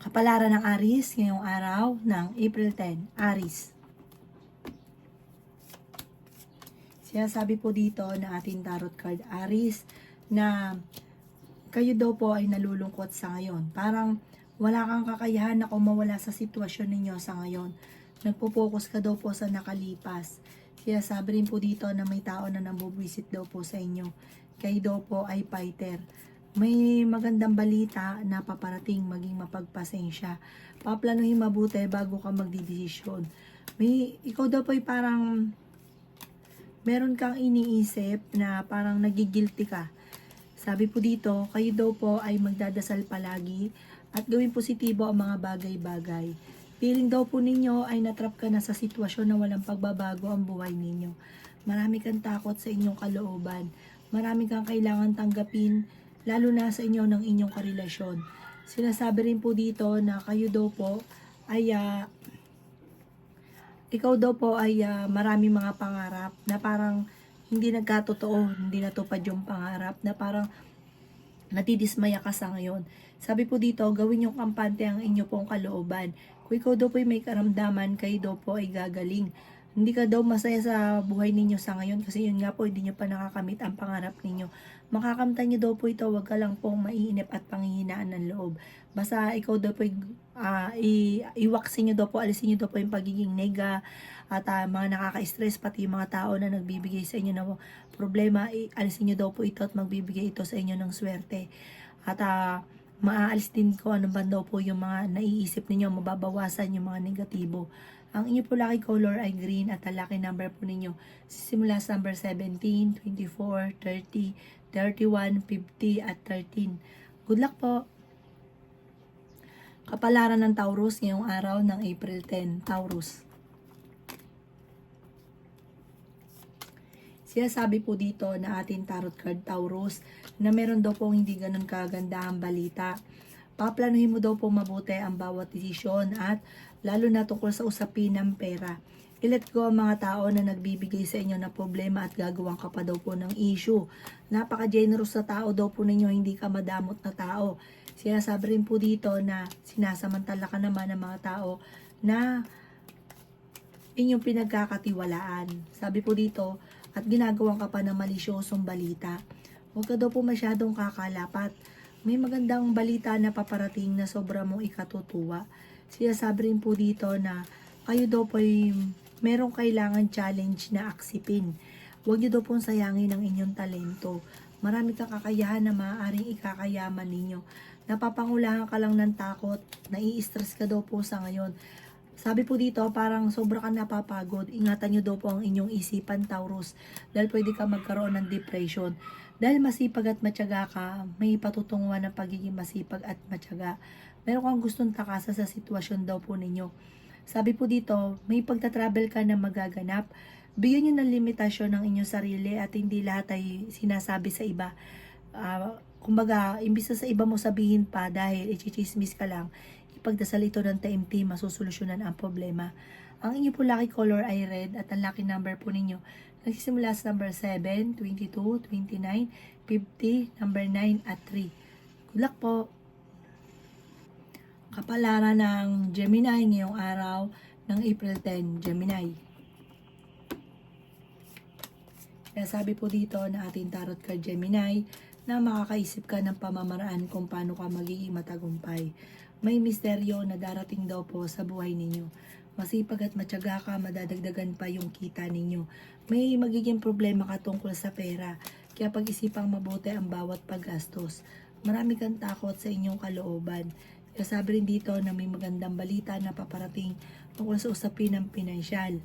Kapalaran ng Aries ngayong araw ng April 10. Aries. Sinasabi po dito na ating tarot card Aries na kayo daw po ay nalulungkot sa ngayon. Parang wala kang kakayahan na mawala sa sitwasyon ninyo sa ngayon. Nagpo-focus ka daw po sa nakalipas. Sinasabi rin po dito na may tao na nambubwisit daw po sa inyo. Kayo daw po ay fighter. May magandang balita na paparating, maging mapagpasensya. Paplanuhin mabuti bago ka magdidesisyon. Ikaw daw po ay parang meron kang iniisip na parang nagigilty ka. Sabi po dito, kayo daw po ay magdadasal palagi at gawing positibo ang mga bagay-bagay. Feeling daw po ninyo ay natrap ka na sa sitwasyon na walang pagbabago ang buhay ninyo. Marami kang takot sa inyong kalooban. Marami kang kailangan tanggapin, lalo na sa inyo ng inyong karelasyon. Sinasabi rin po dito na kayo daw po ay ikaw daw po ay marami mga pangarap na parang hindi nagkatotoo, hindi natupad yung pangarap na parang natidismaya ka sa ngayon. Sabi po dito, gawin yung kampante ang inyo pong kalooban. Kung ikaw daw po ay may karamdaman, kayo daw po ay gagaling. Hindi ka daw masaya sa buhay ninyo sa ngayon kasi yun nga po, hindi nyo pa nakakamit ang pangarap ninyo. Makakamtan nyo daw po ito, wag ka lang pong maiinip at panghihinaan ng loob. Basta ikaw daw po iwaksin nyo daw po, alisin nyo daw po yung pagiging nega at mga nakaka-stress, pati yung mga tao na nagbibigay sa inyo ng problema, alisin nyo daw po ito at magbibigay ito sa inyo ng swerte. At maaalis din ko ano ba daw po yung mga naiisip ninyo, mababawasan yung mga negatibo. Ang inyo po lucky color ay green at ang lucky number po ninyo simula sa number 17, 24, 30, 31, 50 at 13. Good luck po! Kapalaran ng Taurus ngayong araw ng April 10. Taurus. Sinasabi po dito na ating tarot card Taurus na meron daw pong hindi ganun kagandahang balita. Paplanuhin mo daw po mabuti ang bawat desisyon at lalo na tungkol sa usapin ng pera. I-let go ang mga tao na nagbibigay sa inyo ng problema at gagawang ka pa daw po ng issue. Napaka-generous na tao daw po ninyo, hindi ka madamot na tao. Sinasabi rin po dito na sinasamantala ka naman ng mga tao na inyong pinagkakatiwalaan. Sabi po dito, at ginagawang ka pa ng malisyosong balita. Huwag ka daw po masyadong kakalapat. May magandang balita na paparating na sobra mong ikatutuwa. Sinasabi rin po dito na kayo daw po ay merong kailangan challenge na aksipin. Huwag niyo daw pong sayangin ang inyong talento. Marami kang kakayahan na maaaring ikakayaman ninyo. Napapangulahan ka lang ng takot, nai-stress ka daw po sa ngayon. Sabi po dito, parang sobra ka napapagod. Ingatan nyo daw po ang inyong isipan, Taurus. Dahil pwede ka magkaroon ng depression. Dahil masipag at matyaga ka, may patutunguhan ng pagiging masipag at matyaga. Meron kang gustong takasa sa sitwasyon daw po ninyo. Sabi po dito, may pagta-travel ka na magaganap. Bigyan nyo ng limitasyon ng inyong sarili at hindi lahat ay sinasabi sa iba. Kumbaga, imbis na sa iba mo sabihin pa dahil i-chismis ka lang, ipagdasal ito ng taimtim, masusolusyonan ang problema. Ang inyo po lucky color ay red at ang lucky number po ninyo nagsisimula sa number 7, 22, 29, 50, number 9 at 3. Good luck po! Kapalaran ng Gemini ngayong araw ng April 10, Gemini. Kaya sabi po dito na ating tarot card Gemini na makakaisip ka ng pamamaraan kung paano ka magiging matagumpay. May misteryo na darating daw po sa buhay ninyo. Masipag at matyaga ka, madadagdagan pa yung kita ninyo. May magiging problema ka tungkol sa pera, kaya pag-isipang mabuti ang bawat paggastos. Marami kang takot sa inyong kalooban. Kaya sabi rin dito na may magandang balita na paparating tungkol sa usapin ng pinansyal.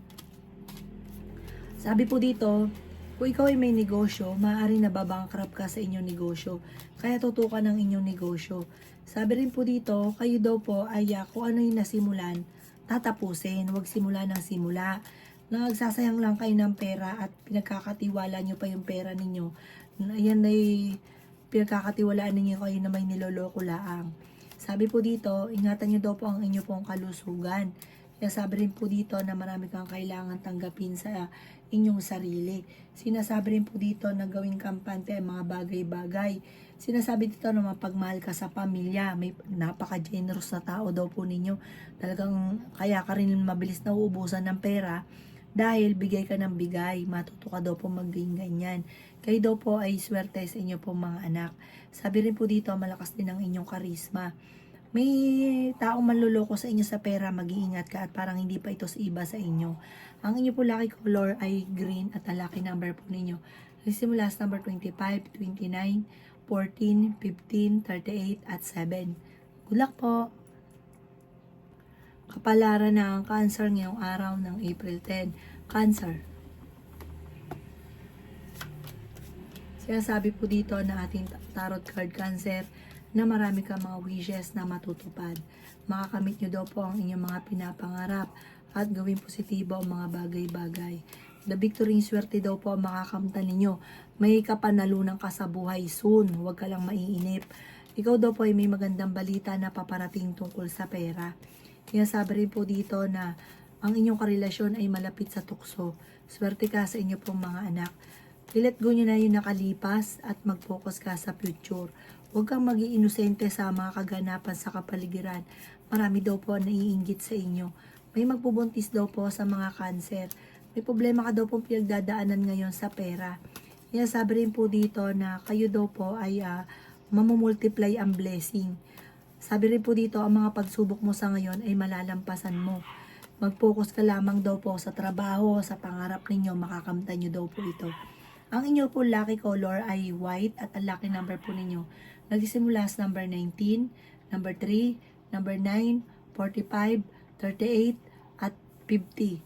Sabi po dito, kung ikaw ay may negosyo, maaaring nababankrupt ka sa inyong negosyo. Kaya tutukan ng inyong negosyo. Sabi rin po dito, kayo daw po ay kung ano yung nasimulan, tatapusin. Huwag simula ng simula. Nagsasayang lang kayo ng pera at pinagkakatiwala nyo pa yung pera ninyo. Ayan ay pinagkakatiwalaan ninyo kayo na may niloloko laang. Sabi po dito, ingatan nyo daw po ang inyo pong kalusugan. Kaya sabi rin po dito na marami kang kailangan tanggapin sa inyong sarili. Sinasabi rin po dito na gawing kampante ang mga bagay-bagay. Sinasabi dito na mapagmahal ka sa pamilya. May napaka-generous na tao daw po ninyo. Talagang kaya ka rin mabilis na uubusan ng pera dahil bigay ka ng bigay. Matuto ka daw po maging ganyan. Kayo daw po ay swerte sa inyo po mga anak. Sabi rin po dito malakas din ang inyong karisma. May taong manloloko sa inyo sa pera, mag-iingat ka at parang hindi pa ito sa iba sa inyo. Ang inyo po lucky color ay green at ang lucky number po ninyo. Nagsimula sa number 25, 29, 14, 15, 38 at 7. Good luck po! Kapalaran ng Cancer ngayong araw ng April 10. Cancer. Sinasabi po dito na ating tarot card Cancer na marami kang mga wishes na matutupad. Makakamit nyo daw po ang inyong mga pinapangarap at gawing positibo ang mga bagay-bagay. The victory swerte daw po ang makakamtan ninyo. May kapanalunan ka sa buhay soon. Huwag ka lang maiinip. Ikaw daw po ay may magandang balita na paparating tungkol sa pera. Kaya sabi rin po dito na ang inyong karelasyon ay malapit sa tukso. Swerte ka sa inyo pong mga anak. I-let go nyo na yung nakalipas at mag-focus ka sa future. Huwag kang maging inosente sa mga kaganapan sa kapaligiran. Marami daw po naiinggit sa inyo. May magbubuntis daw po sa mga Cancer. May problema ka daw po pinagdadaanan ngayon sa pera. Kaya sabi rin po dito na kayo daw po ay mamumultiply ang blessing. Sabi rin po dito ang mga pagsubok mo sa ngayon ay malalampasan mo. Mag-focus ka lamang daw po sa trabaho, sa pangarap ninyo, makakamtan nyo daw po ito. Ang inyo po lucky color ay white at ang lucky number po ninyo nagsisimula sa number 19, number 3, number 9, 45, 38, at 50.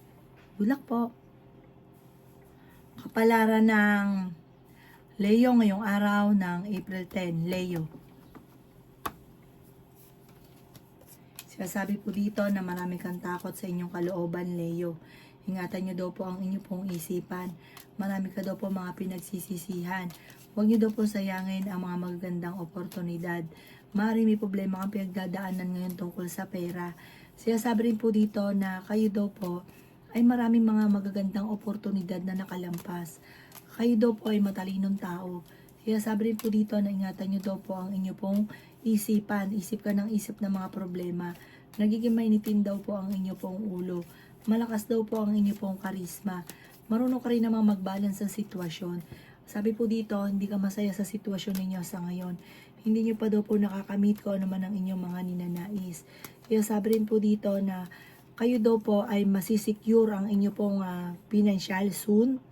Good luck po! Kapalaran ng Leo ngayong araw ng April 10. Leo. Sinasabi po dito na marami kang takot sa inyong kalooban, Leo. Ingatan nyo daw po ang inyong pong isipan. Marami ka daw po mga pinagsisisihan. Huwag nyo daw po sayangin ang mga magagandang oportunidad. Maaaring may problema kang pinagdadaanan ngayon tungkol sa pera. Sinasabi rin po dito na kayo daw po ay maraming mga magagandang oportunidad na nakalampas. Kayo daw po ay matalinong tao. Sinasabi rin po dito na ingatan nyo daw po ang inyong pong isipan. Isip ka ng isip ng mga problema. Nagiging mainitin daw po ang inyong pong ulo. Malakas daw po ang inyong pong karisma. Marunong ka rin namang mag-balance sa sitwasyon. Sabi po dito, hindi ka masaya sa sitwasyon ninyo sa ngayon. Hindi nyo pa daw po nakakamit ko ano man ang inyong mga ninanais. Kaya sabi rin po dito na kayo daw po ay masisecure ang inyong pong financial soon.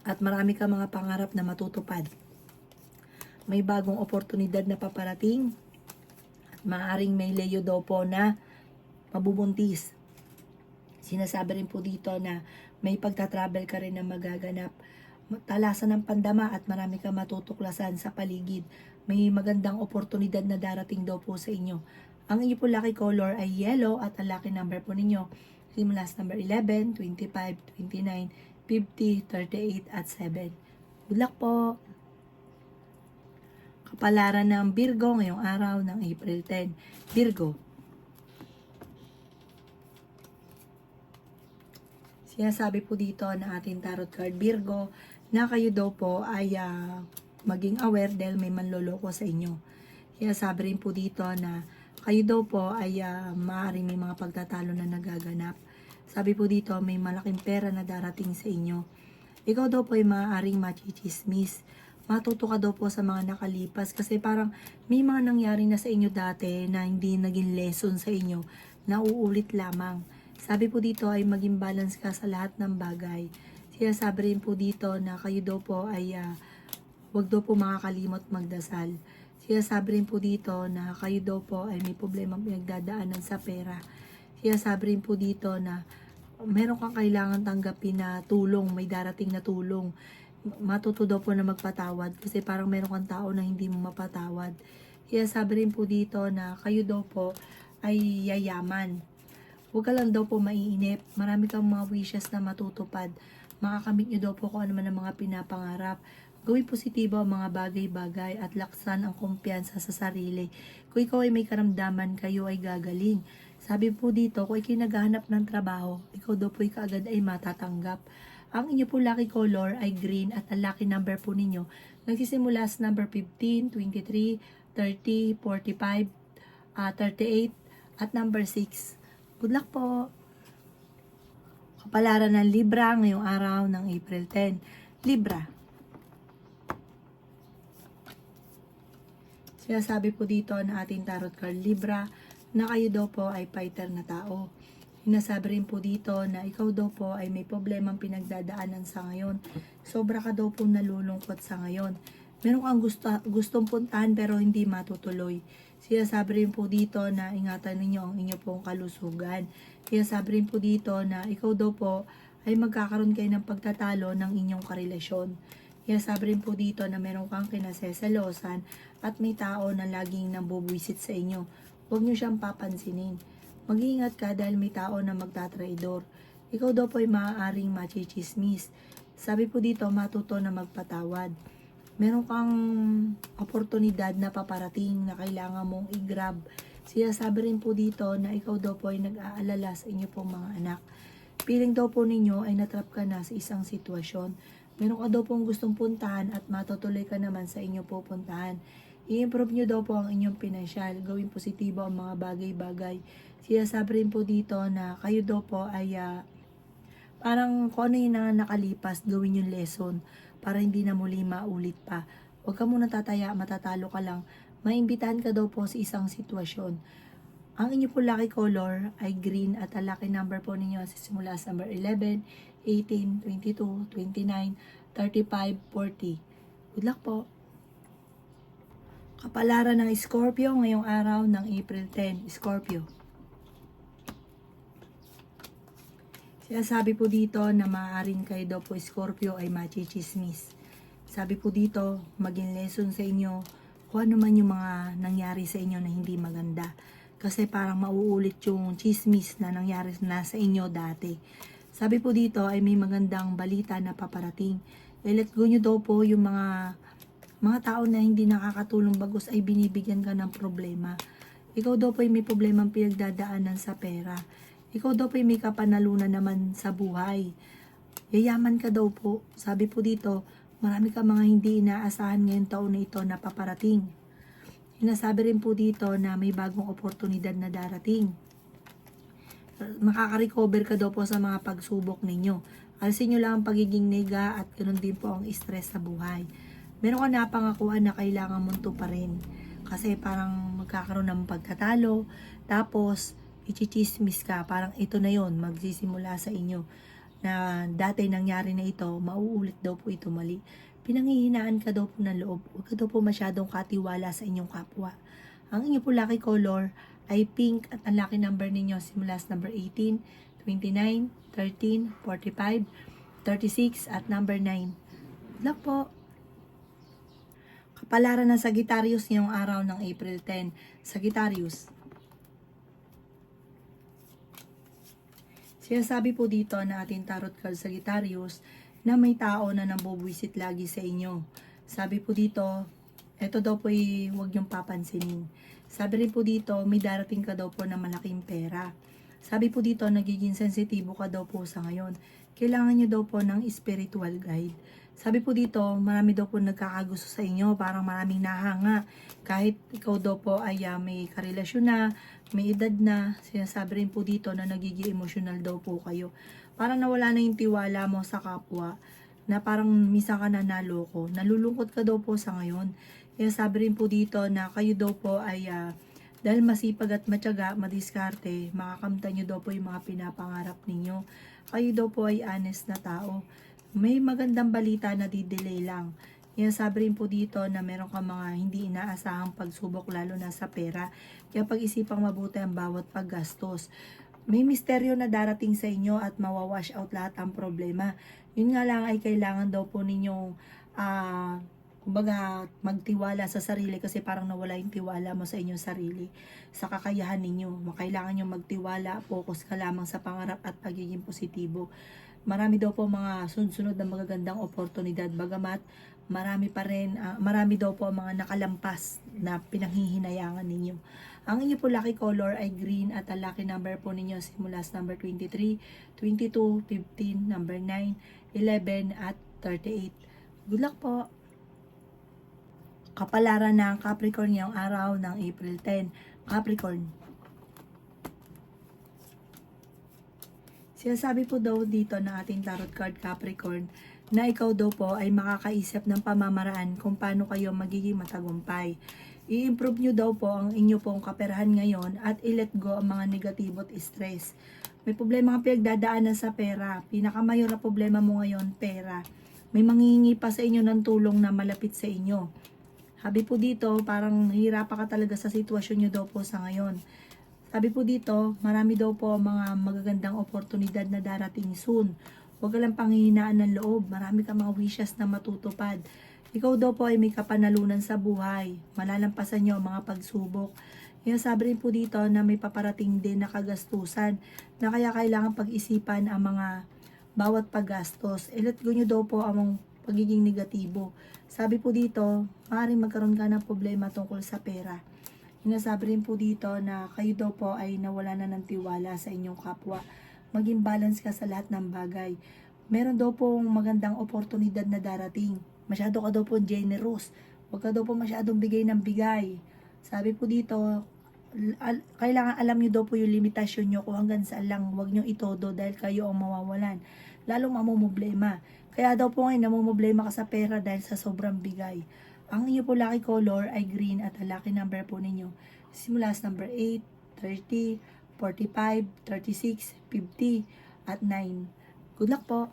At marami ka mga pangarap na matutupad. May bagong oportunidad na paparating. At maaaring may Leo daw po na mabubuntis. Sinasabi rin po dito na may pagta-travel ka rin na magaganap. Talasan ng pandama at marami kang matutuklasan sa paligid. May magandang oportunidad na darating daw po sa inyo. Ang inyo po lucky color ay yellow at ang lucky number po ninyo simula sa number 11, 25, 29, 50, 38 at 7. Good luck po! Kapalaran ng Virgo ngayong araw ng April 10. Virgo. Sinasabi po dito na ating tarot card Virgo na kayo daw po ay maging aware dahil may manloloko sa inyo. Sinasabi rin po dito na kayo daw po ay maaaring may mga pagtatalo na nagaganap. Sabi po dito may malaking pera na darating sa inyo. Ikaw daw po ay maaaring machichismis. Matuto ka daw po sa mga nakalipas kasi parang may mga nangyari na sa inyo dati na hindi naging lesson sa inyo na uulit lamang. Sabi po dito ay maging balance ka sa lahat ng bagay. Sinasabi rin po dito na kayo daw po ay wag daw po makakalimot magdasal. Sinasabi rin po dito na kayo daw po ay may problemang pinagdadaanan sa pera. Sinasabi rin po dito na meron kang kailangan tanggapin na tulong, may darating na tulong. Matuto daw po na magpatawad kasi parang meron kang tao na hindi mo mapatawad. Sinasabi rin po dito na kayo daw po ay yayaman. Huwag ka lang daw po maiinip. Marami kang mga wishes na matutupad. Makakamit nyo daw po kung ano man ang mga pinapangarap. Gawin positibo ang mga bagay-bagay at laksan ang kumpiyansa sa sarili. Kung ikaw ay may karamdaman, kayo ay gagaling. Sabi po dito, kung ikay naghahanap ng trabaho, ikaw daw po kaagad ay matatanggap. Ang inyo po lucky color ay green at ang lucky number po ninyo nagsisimula sa number 15, 23, 30, 45, 38 at number 6. Good luck po! Kapalaran ng Libra ngayong araw ng April 10. Libra. Sinasabi po dito na ating tarot card Libra na kayo daw po ay fighter na tao. Sinasabi rin po dito na ikaw daw po ay may problemang pinagdadaanan sa ngayon. Sobra ka daw po nalulungkot sa ngayon. Meron kang gustong puntahan pero hindi matutuloy. Sinasabi rin po dito na ingatan ninyo ang inyo pong kalusugan. Sinasabi rin po dito na ikaw daw po ay magkakaroon kayo ng pagtatalo ng inyong karelasyon. Sinasabi rin po dito na meron kang kinasesalosan at may tao na laging nambubwisit sa inyo. Huwag nyo siyang papansinin. Mag-iingat ka dahil may tao na magtatraidor. Ikaw daw po ay maaaring machichismis. Sabi po dito, matuto na magpatawad. Meron kang oportunidad na paparating na kailangan mong i-grab. Sinasabi rin po dito na ikaw daw po ay nag-aalala sa inyo pong mga anak. Piling daw po ninyo ay natrap ka na sa isang sitwasyon. Meron ka daw pong gustong puntahan at matutuloy ka naman sa inyo pupuntahan. I-improve nyo daw po ang inyong pinansyal. Gawin positibo ang mga bagay-bagay. Sinasabi rin po dito na kayo daw po ay parang kung ano yung nakalipas, gawin yung lesson para hindi na muli maulit pa. Huwag ka muna tataya, matatalo ka lang. Maimbitahan ka daw po sa isang sitwasyon. Ang inyo po lucky color ay green at ang lucky number po ninyo simula sa number 11, 18, 22, 29, 35, 40. Good luck po! Kapalaran ng Scorpio ngayong araw ng April 10. Scorpio. Sabi po dito na maaaring kayo daw po Scorpio ay machichismis. Sabi po dito, maging lesson sa inyo kung ano man yung mga nangyari sa inyo na hindi maganda. Kasi parang mauulit yung chismis na nangyari na sa inyo dati. Sabi po dito ay may magandang balita na paparating. Let go nyo daw po yung mga tao na hindi nakakatulong bagos ay binibigyan ka ng problema. Ikaw daw po ay may problemang pinagdadaanan sa pera. Ikaw daw po may kapanalunan naman sa buhay. Yayaman ka daw po. Sabi po dito, marami ka mga hindi inaasahan ngayong taon na ito na paparating. Sinasabi rin po dito na may bagong oportunidad na darating. Makaka-recover ka daw po sa mga pagsubok ninyo. Alisin nyo lang ang pagiging nega at ganoon din po ang stress sa buhay. Meron ka napangakuan na kailangan mong tuparin. Kasi parang magkakaroon ng pagtatalo. Tapos, ichichismis ka, parang ito na yon magsisimula sa inyo na dati nangyari na ito, mauulit daw po ito mali. Pinanghihinaan ka daw po ng loob, huwag ka daw po masyadong katiwala sa inyong kapwa. Ang inyo po lucky color ay pink at ang lucky number ninyo simula sa number 18, 29, 13, 45, 36 at number 9. Good luck po! Kapalaran ng Sagittarius ngayong araw ng April 10. Sagittarius. Sinasabi po dito na ating tarot card Sagittarius na may tao na nambubwisit lagi sa inyo. Sabi po dito, ito daw po huwag niyong papansinin. Sabi rin po dito, may darating ka daw po na malaking pera. Sabi po dito, nagiging sensitibo ka daw po sa ngayon. Kailangan niyo daw po ng spiritual guide. Sabi po dito, marami daw po nagkakagusto sa inyo, parang maraming nahanga. Kahit ikaw daw po ay may karelasyon na, may edad na, sinasabi rin po dito na nagiging emotional daw po kayo. Parang nawala na yung tiwala mo sa kapwa, na parang misa ka na naloko. Nalulungkot ka daw po sa ngayon. Kaya sabi rin po dito na kayo daw po ay dahil masipag at matyaga, madiskarte, makakamtan nyo daw po yung mga pinapangarap ninyo. Kayo daw po ay honest na tao. May magandang balita na di-delay lang. Kaya sabi rin po dito na meron ka mga hindi inaasahang pagsubok lalo na sa pera. Kaya pag-isipang mabuti ang bawat paggastos. May misteryo na darating sa inyo at mawawash out lahat ang problema. Yun nga lang ay kailangan daw po ninyong kumbaga magtiwala sa sarili kasi parang nawala yung tiwala mo sa inyong sarili, sa kakayahan ninyo. Kailangan nyo magtiwala, focus ka lamang sa pangarap at pagiging positibo. Marami daw po mga sunod-sunod na magagandang oportunidad, bagamat marami pa rin, marami daw po mga nakalampas na pinanghihinayangan ninyo. Ang inyo po lucky color ay green at ang lucky number po ninyo simula sa number 23, 22, 15, number 9, 11 at 38. Good luck po! Kapalaran ng Capricorn ngayong araw ng April 10. Capricorn. Sinasabi po daw dito ng ating tarot card Capricorn na ikaw daw po ay makakaisip ng pamamaraan kung paano kayo magiging matagumpay. I-improve nyo daw po ang inyo pong kaperahan ngayon at i-let go ang mga negatibo at stress. May problema kang pinagdadaanan sa pera. Pinakamayor na problema mo ngayon, pera. May manghihingi pa sa inyo ng tulong na malapit sa inyo. Sabi po dito, parang hirapan ka talaga sa sitwasyon nyo daw po sa ngayon. Sabi po dito, marami daw po mga magagandang oportunidad na darating soon. Huwag ka lang panghihinaan ng loob. Marami ka mga wishes na matutupad. Ikaw daw po ay may kapanalunan sa buhay. Malalampasan nyo ang mga pagsubok. Kaya sabi rin po dito na may paparating din na kagastusan na kaya kailangan pag-isipan ang mga bawat paggastos. Let go nyo daw po ang pagiging negatibo. Sabi po dito, maaaring magkaroon ka ng problema tungkol sa pera. Sinasabi rin po dito na kayo daw po ay nawala na ng tiwala sa inyong kapwa. Maging balance ka sa lahat ng bagay. Meron daw pong magandang oportunidad na darating. Masyado ka daw po generous. Huwag ka daw po masyadong bigay ng bigay. Sabi po dito, kailangan alam nyo daw po yung limitasyon nyo kung hanggang saan lang. Huwag nyo itodo dahil kayo ang mawawalan. Lalong mamumblema. Kaya daw po ngayon namumblema ka sa pera dahil sa sobrang bigay. Ang inyo po lucky color ay green at ang lucky number po ninyo simula sa number 8, 30, 45, 36, 50 at 9. Good luck po!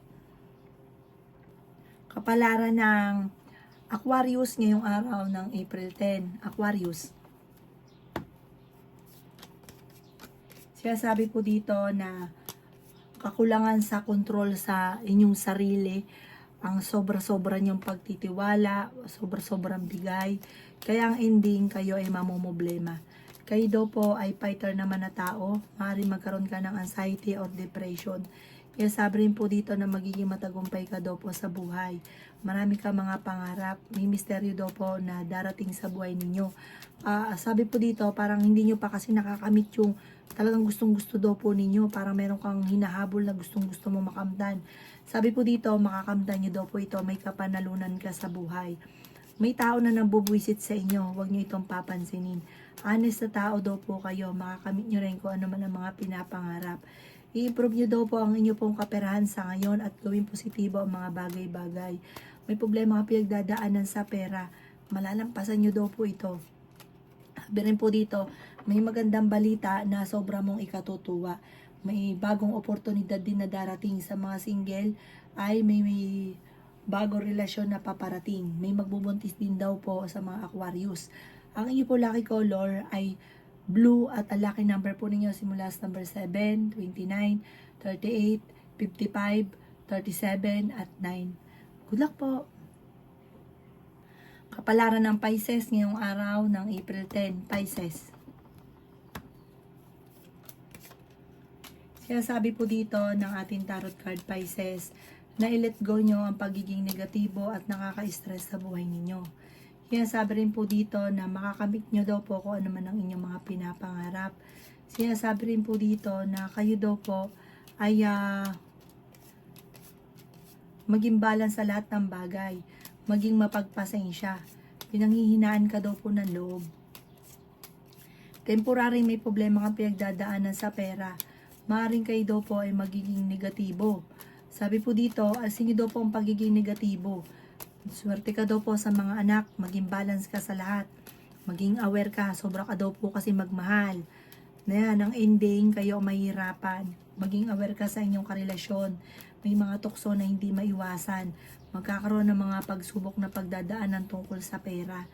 Kapalaran ng Aquarius ngayong araw ng April 10. Aquarius. Sinasabi po dito na kakulangan sa kontrol sa inyong sarili, ang sobra-sobra niyong pagtitiwala, sobra-sobrang bigay, kaya ang ending kayo ay mamumblema. Kayo daw po ay fighter naman na tao, maaaring magkaroon ka ng anxiety or depression. Kaya sabi rin po dito na magiging matagumpay ka daw po sa buhay. Marami ka mga pangarap, may misteryo daw po na darating sa buhay ninyo. Sabi po dito, parang hindi nyo pa kasi nakakamit yung talagang gustong-gusto daw po ninyo. Parang meron kang hinahabol na gustong-gusto mo makamtan. Sabi po dito, makakamtan nyo daw po ito, may kapanalunan ka sa buhay. May tao na nambubwisit sa inyo, huwag nyo itong papansinin. Honest na tao daw po kayo, makakamit nyo rin kung ano man ang mga pinapangarap. I-improve nyo daw po ang inyo pong kaperahan sa ngayon at gawin positibo ang mga bagay-bagay. May problema ka pinagdadaanan sa pera, malalampasan nyo daw po ito. Sabi rin po dito, may magandang balita na sobra mong ikatutuwa. May bagong oportunidad din na darating sa mga single ay may bagong relasyon na paparating. May magbubuntis din daw po sa mga Aquarius. Ang inyo po lucky color ay blue at ang lucky number po ninyo simula sa number 7, 29, 38, 55, 37 at 9. Good luck po! Kapalaran ng Pisces ngayong araw ng April 10, Pisces. Sinasabi po dito ng ating tarot card Pisces na i-let go nyo ang pagiging negatibo at nakaka-stress sa buhay ninyo. Sinasabi rin po dito na makakamit nyo daw po kung ano man ang inyong mga pinapangarap. Sinasabi rin po dito na kayo daw po ay maging balance sa lahat ng bagay. Maging mapagpasensya. Pinanghihinaan ka daw po ng loob. Temporary may problema kang pinagdadaanan sa pera. Maaaring kayo daw po ay magiging negatibo. Sabi po dito, alsin nyo daw po ang pagiging negatibo. Swerte ka daw po sa mga anak, maging balance ka sa lahat. Maging aware ka, sobra ka daw po kasi magmahal. Na yan, ang ending, kayo mahirapan. Maging aware ka sa inyong karelasyon. May mga tukso na hindi maiwasan. Magkakaroon ng mga pagsubok na pagdadaanan tungkol sa pera.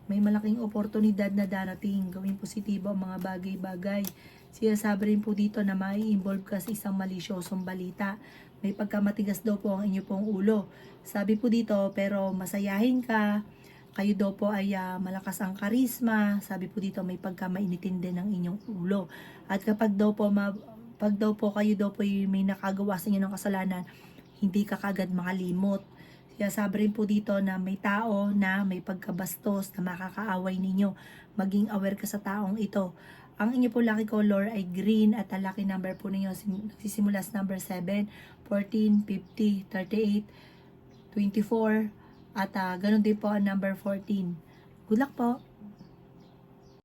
May malaking oportunidad na darating. Gawing positibo ang mga bagay-bagay. Sinasabi rin po dito na mai-involve ka sa isang malisyosong balita. May pagkamatigas daw po ang inyo pong ulo. Sabi po dito, pero masayahin ka. Kayo daw po ay malakas ang karisma. Sabi po dito, may pagkamainitin din ng inyong ulo. At kapag daw po, kayo daw po may nakagawa sa inyo ng kasalanan, hindi ka kagad makalimot. Kaya sabi rin po dito na may tao na may pagkabastos na makakaaway ninyo. Maging aware ka sa taong ito. Ang inyo po lucky color ay green at ang lucky number po ninyo nagsisimula sa number 7, 14, 50, 38, 24 at ganun din po ang number 14. Good luck po!